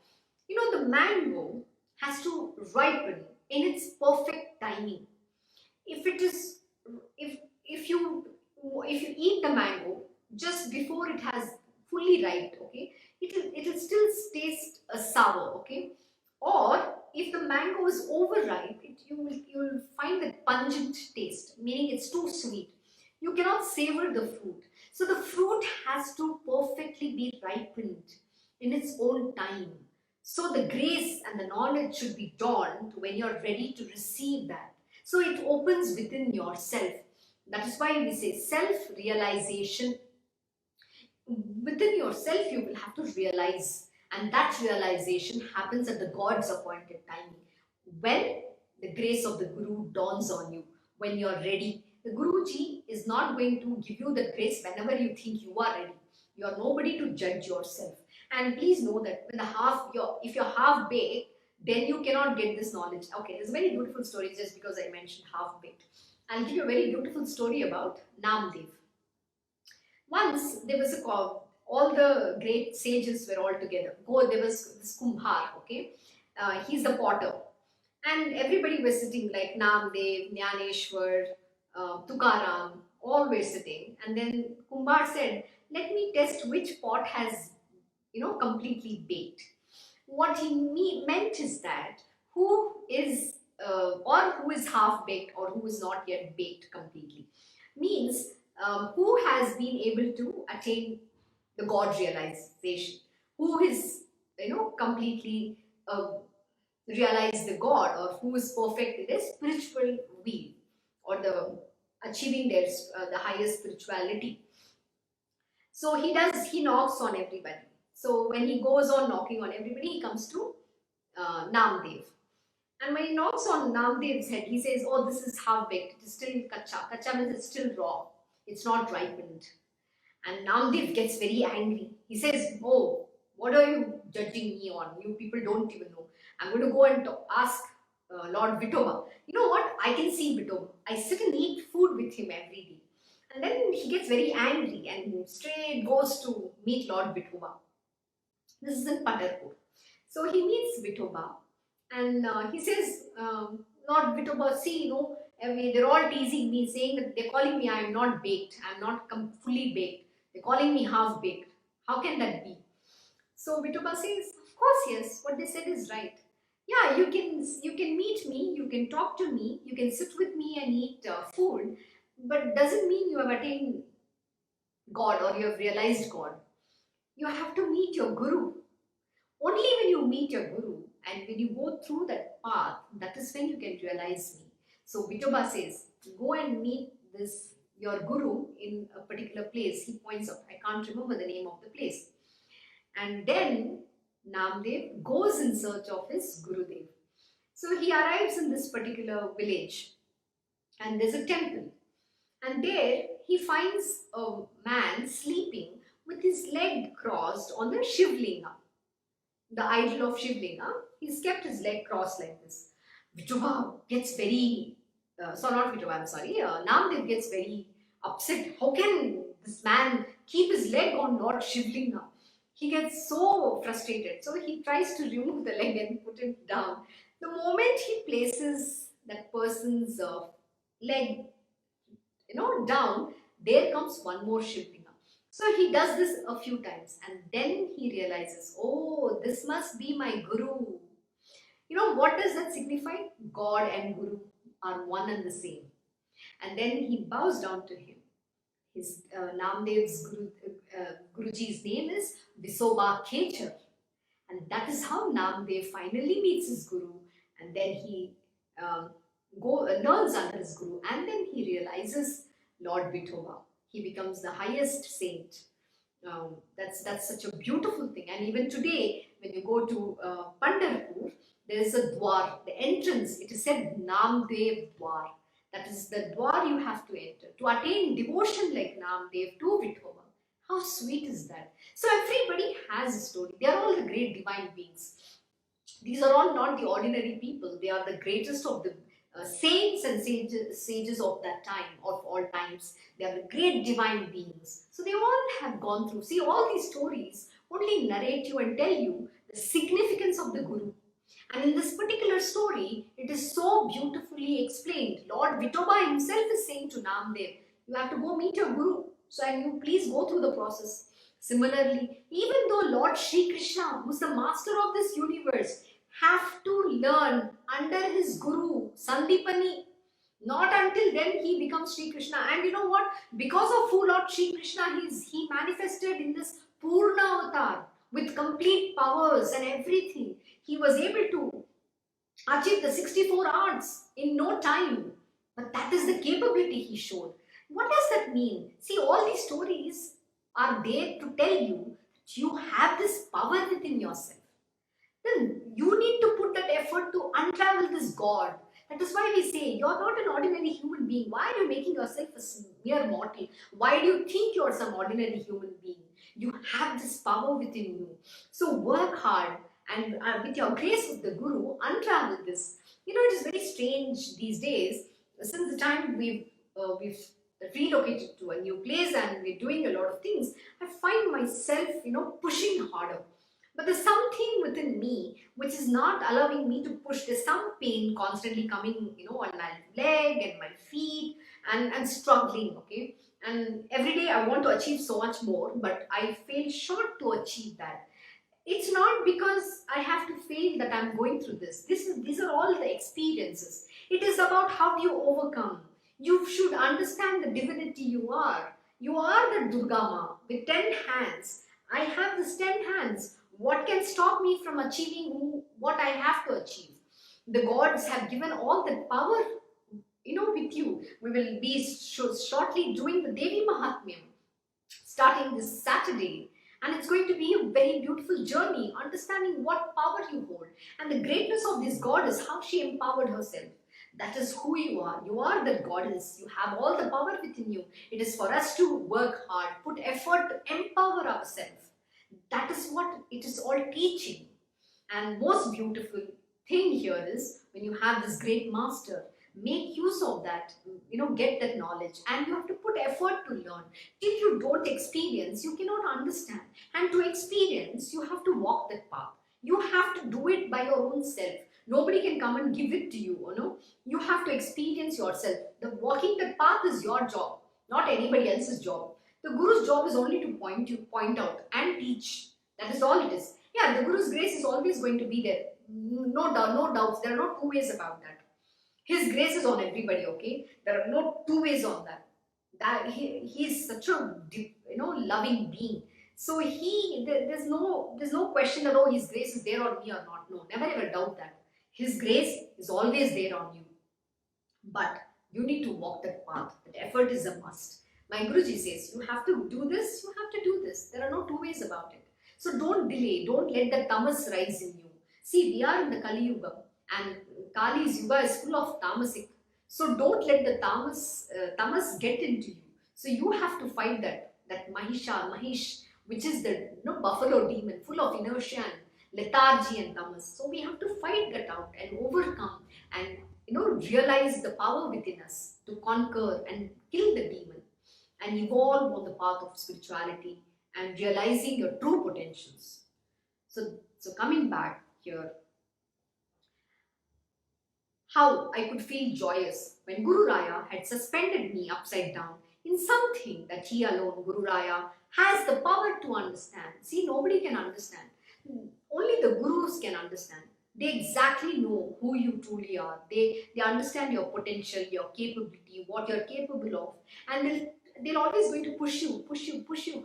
the mango has to ripen in its perfect timing. If it is if you eat the mango just before it has fully ripe, okay, it'll still taste sour, okay. Or if the mango is overripe, you'll find that pungent taste, meaning it's too sweet. You cannot savor the fruit. So the fruit has to perfectly be ripened in its own time. So the grace and the knowledge should be dawned when you're ready to receive that. So it opens within yourself. That is why we say self-realization. Within yourself, you will have to realize, and that realization happens at the God's appointed timing. When the grace of the Guru dawns on you, when you're ready. The Guruji is not going to give you the grace whenever you think you are ready. You are nobody to judge yourself. And please know that when if you're half baked, then you cannot get this knowledge. Okay, there's a very beautiful story just because I mentioned half baked. I'll give you a very beautiful story about Namdev. Once there was a call, all the great sages were all together. There was this Kumbhar, okay? He's the potter. And everybody was sitting like Namdev, Jnaneshwar, Tukaram, all were sitting. And then Kumbhar said, let me test which pot has, completely baked. What he meant is that who is who is half baked or who is not yet baked completely, means who has been able to attain the God realization, who is completely realized the God, or who is perfect in their spiritual wheel, or the achieving their the highest spirituality. So he knocks on everybody. So when he goes on knocking on everybody, he comes to Namdev. And when he knocks on Namdev's head, he says, oh, this is half baked. It is still kacha. Kacha means it's still raw. It's not ripened. And Namdev gets very angry. He says, oh, what are you judging me on? You people don't even know. I'm going to go and ask Lord Vithoba. You know what? I can see Vithoba. I sit and eat food with him every day. And then he gets very angry and straight goes to meet Lord Vithoba. This is in Padarpur. So he meets Vithoba. And he says, Lord Vithoba, see, they're all teasing me, saying that they're calling me, I'm not baked, I'm not fully baked. They're calling me half baked. How can that be? So Vithoba says, of course, yes, what they said is right. Yeah, you can meet me, you can talk to me, you can sit with me and eat food, but doesn't mean you have attained God or you have realized God. You have to meet your Guru. Only when you meet your Guru and when you go through that path, that is when you can realize me. So Vithoba says, go and meet your Guru in a particular place. He points out, I can't remember the name of the place. And then Namdev goes in search of his Gurudev. So he arrives in this particular village and there's a temple. And there he finds a man sleeping with his leg crossed on the Shivlinga, the idol of Shivlinga. He's kept his leg crossed like this. Vithoba gets very, not Vithoba, I'm sorry, Namdev gets very upset. How can this man keep his leg on Lord Shivlinga? He gets so frustrated. So he tries to remove the leg and put it down. The moment he places that person's leg, down, there comes one more Shivlinga. So he does this a few times and then he realizes, oh, this must be my Guru. What does that signify? God and Guru are one and the same. And then he bows down to him. His Namdev's Guruji's name is Visoba Khechar. And that is how Namdev finally meets his Guru. And then he learns under his Guru. And then he realizes Lord Vithoba. He becomes the highest saint. That's such a beautiful thing. And even today, when you go to Pandharpur, there is a dwar, the entrance, it is said Namdev Dwar. That is the dwar you have to enter to attain devotion like Namdev to Vithoba. How sweet is that? So everybody has a story. They are all the great divine beings. These are all not the ordinary people. They are the greatest of the saints and sages of that time, of all times. They are the great divine beings. So they all have gone through. See, all these stories only narrate you and tell you the significance of the Guru. And in this particular story, it is so beautifully explained. Lord Vitoba himself is saying to Namdev, you have to go meet your Guru. So, and you please go through the process. Similarly, even though Lord Shri Krishna, who is the master of this universe, have to learn under his Guru, Sandipani, not until then he becomes Shri Krishna. And you know what? Because of who Lord Shri Krishna is, he manifested in this Purna avatar with complete powers and everything. He was able to achieve the 64 arts in no time. But that is the capability he showed. What does that mean? See, all these stories are there to tell you that you have this power within yourself. Then you need to put that effort to unravel this God. That is why we say you're not an ordinary human being. Why are you making yourself a mere mortal? Why do you think you're some ordinary human being? You have this power within you. So work hard and with your grace of the Guru, unravel this. You know, it is very strange these days. Since the time we've relocated to a new place and we're doing a lot of things, I find myself, pushing harder. But there's something within me which is not allowing me to push. There's some pain constantly coming, on my leg and my feet and struggling, okay? And every day I want to achieve so much more, but I fail short to achieve that. It's not because I have to fail that I'm going through this. These are all the experiences. It is about how you overcome. You should understand the divinity you are. You are the Durga Ma with 10 hands. I have these 10 hands. What can stop me from achieving what I have to achieve? The gods have given all that power, with you. We will be shortly doing the Devi Mahatmyam starting this Saturday. And it's going to be a very beautiful journey, understanding what power you hold. And the greatness of this goddess, how she empowered herself. That is who you are. You are the goddess. You have all the power within you. It is for us to work hard, put effort to empower ourselves. That is what it is all teaching. And most beautiful thing here is when you have this great master, make use of that, get that knowledge, and you have to put effort to learn. Till you don't experience, you cannot understand. And to experience, you have to walk that path. You have to do it by your own self. Nobody can come and give it to you, You have to experience yourself. The walking that path is your job, not anybody else's job. The Guru's job is only to point out and teach. That is all it is. Yeah, the Guru's grace is always going to be there. No doubt, no doubts. There are no two ways about that. His grace is on everybody, okay? There are no two ways on that. That he is such a loving being. So there's no question that his grace is there on me or not. No, never ever doubt that. His grace is always there on you. But you need to walk that path. That effort is a must. My Guruji says, you have to do this, you have to do this. There are no two ways about it. So don't delay, don't let the tamas rise in you. See, we are in the Kali Yuga and Kali's Yuga is full of tamasic. So don't let the tamas get into you. So you have to fight that Mahish, which is the buffalo demon, full of inertia and lethargy and tamas. So we have to fight that out and overcome and realize the power within us to conquer and kill the demon and evolve on the path of spirituality and realizing your true potentials. So coming back here, how I could feel joyous when Guru Raya had suspended me upside down in something that he alone, Guru Raya, has the power to understand. See, nobody can understand. Only the Gurus can understand. They exactly know who you truly are. They understand your potential, your capability, what you're capable of. And they're always going to push you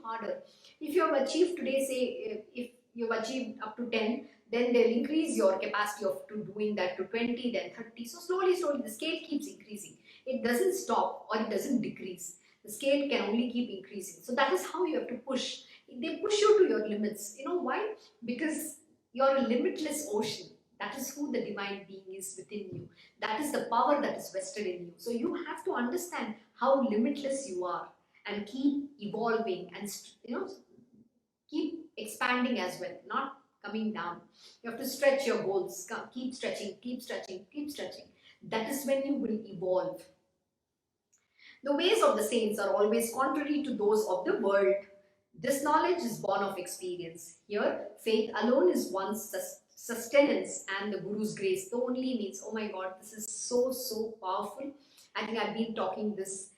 harder. If you have achieved today, say, if you've achieved up to 10, then they'll increase your capacity to doing that to 20, then 30. So slowly, the scale keeps increasing. It doesn't stop or it doesn't decrease. The scale can only keep increasing. So that is how you have to push. They push you to your limits. You know why? Because you're a limitless ocean. That is who the divine being is within you. That is the power that is vested in you. So you have to understand how limitless you are and keep evolving and keep expanding as well, not coming down. You have to stretch your goals. Keep stretching, keep stretching, keep stretching. That is when you will evolve. The ways of the saints are always contrary to those of the world. This knowledge is born of experience. Here, faith alone is one's sustenance and the Guru's grace, the only means. Oh my God, this is so, so powerful. I think I've been talking this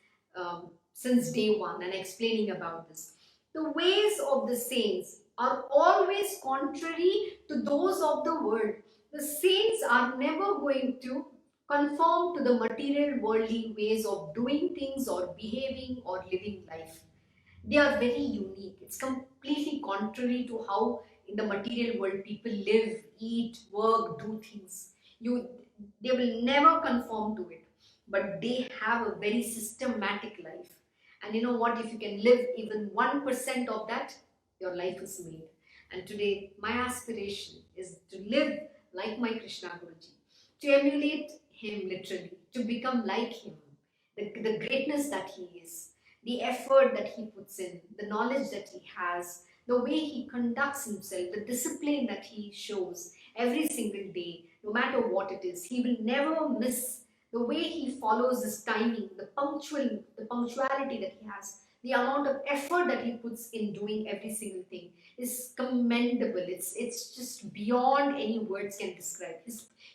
since day one and explaining about this. The ways of the saints are always contrary to those of the world. The saints are never going to conform to the material worldly ways of doing things or behaving or living life. They are very unique. It's completely contrary to how in the material world people live, eat, work, do things. They will never conform to it, but they have a very systematic life. And you know what? If you can live even 1% of that, your life is made. And today, my aspiration is to live like my Krishna Guruji, to emulate him literally, to become like him, the greatness that he is, the effort that he puts in, the knowledge that he has, the way he conducts himself, the discipline that he shows every single day, no matter what it is. He will never miss. The way he follows his timing, the punctuality that he has, the amount of effort that he puts in doing every single thing is commendable. It's just beyond any words can describe.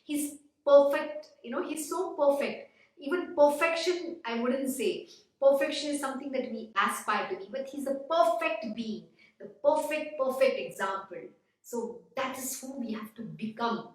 He's perfect. You know, he's so perfect. Even perfection, I wouldn't say. Perfection is something that we aspire to be, but he's a perfect being, the perfect example. So that is who we have to become.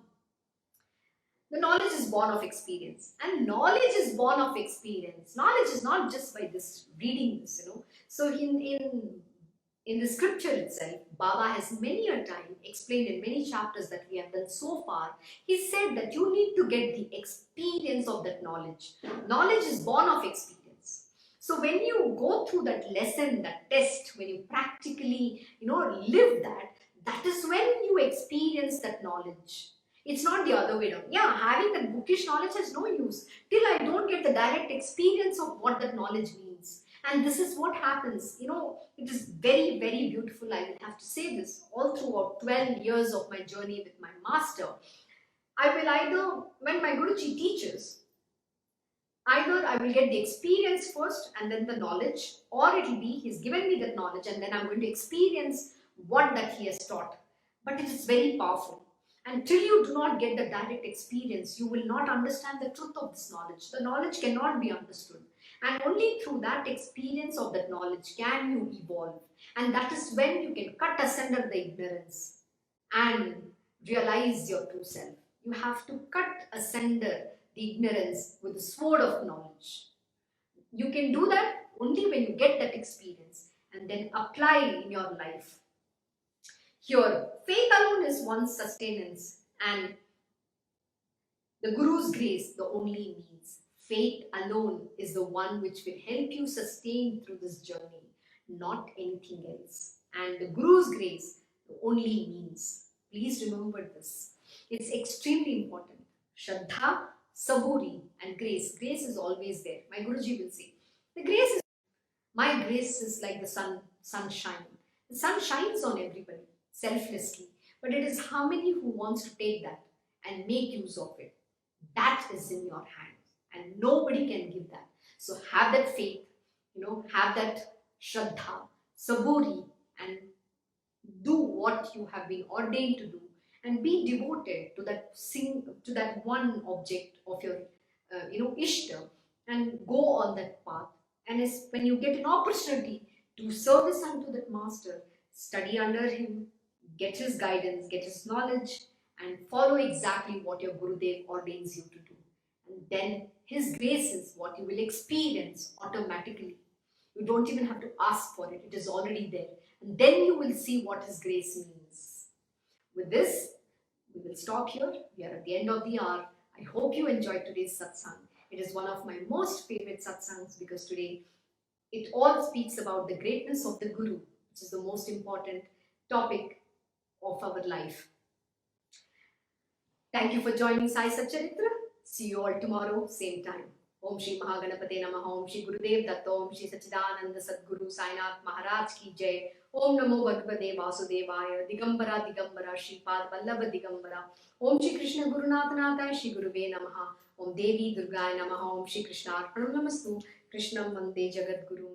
The knowledge is born of experience, and knowledge is born of experience. Knowledge is not just by this reading this, you know. So in the scripture itself, Baba has many a time explained in many chapters that we have done so far. He said that you need to get the experience of that knowledge. Knowledge is born of experience. So when you go through that lesson, that test, when you practically, you know, live that, that is when you experience that knowledge. It's not the other way around. Yeah, having that bookish knowledge has no use till I don't get the direct experience of what that knowledge means. And this is what happens. You know, it is very, very beautiful. I will have to say this all throughout 12 years of my journey with my master. I will either, when my Guruji teaches, either I will get the experience first and then the knowledge, or it will be he's given me that knowledge and then I'm going to experience what that he has taught. But it is very powerful. Until you do not get the direct experience, you will not understand the truth of this knowledge. The knowledge cannot be understood. And only through that experience of that knowledge can you evolve. And that is when you can cut asunder the ignorance and realize your true self. You have to cut asunder the ignorance with the sword of knowledge. You can do that only when you get that experience and then apply in your life. Here, faith alone is one's sustenance, and the Guru's grace the only means. Faith alone is the one which will help you sustain through this journey, not anything else. And the Guru's grace the only means. Please remember this. It's extremely important. Shraddha, Saburi, and grace. Grace is always there. My Guruji will say, my grace is like the sunshine. The sun shines on everybody selflessly, but it is how many who wants to take that and make use of it. That is in your hands, and nobody can give that. So have that faith, you know, have that Shraddha, Saburi, and do what you have been ordained to do, and be devoted to that one object of your, Ishta, and go on that path. And when you get an opportunity to service unto that master, study under him, get his guidance, get his knowledge, and follow exactly what your Gurudev ordains you to do. And then his grace is what you will experience automatically. You don't even have to ask for it. It is already there. And then you will see what his grace means. With this, we will stop here. We are at the end of the hour. I hope you enjoyed today's satsang. It is one of my most favorite satsangs because today it all speaks about the greatness of the Guru, which is the most important topic of our life. Thank you for joining Sai Satcharita. See you all tomorrow, same time. Om Shri Mahaganapate Namaha. Om Shri Gurudev Datta. Om Shri Sachidananda Sadguru Sai Maharaj Ki Jai. Om Namo Bhagavate Vasudevaya. Digambara Digambara Shri Pad Vallabha Digambara. Om Shri Krishna Gurunath Natha Shri Guruve Namaha. Om Devi Durgaya Namaha. Om Shri Krishna Arpanam Namastu. Krishnam Vande Jagat Guru.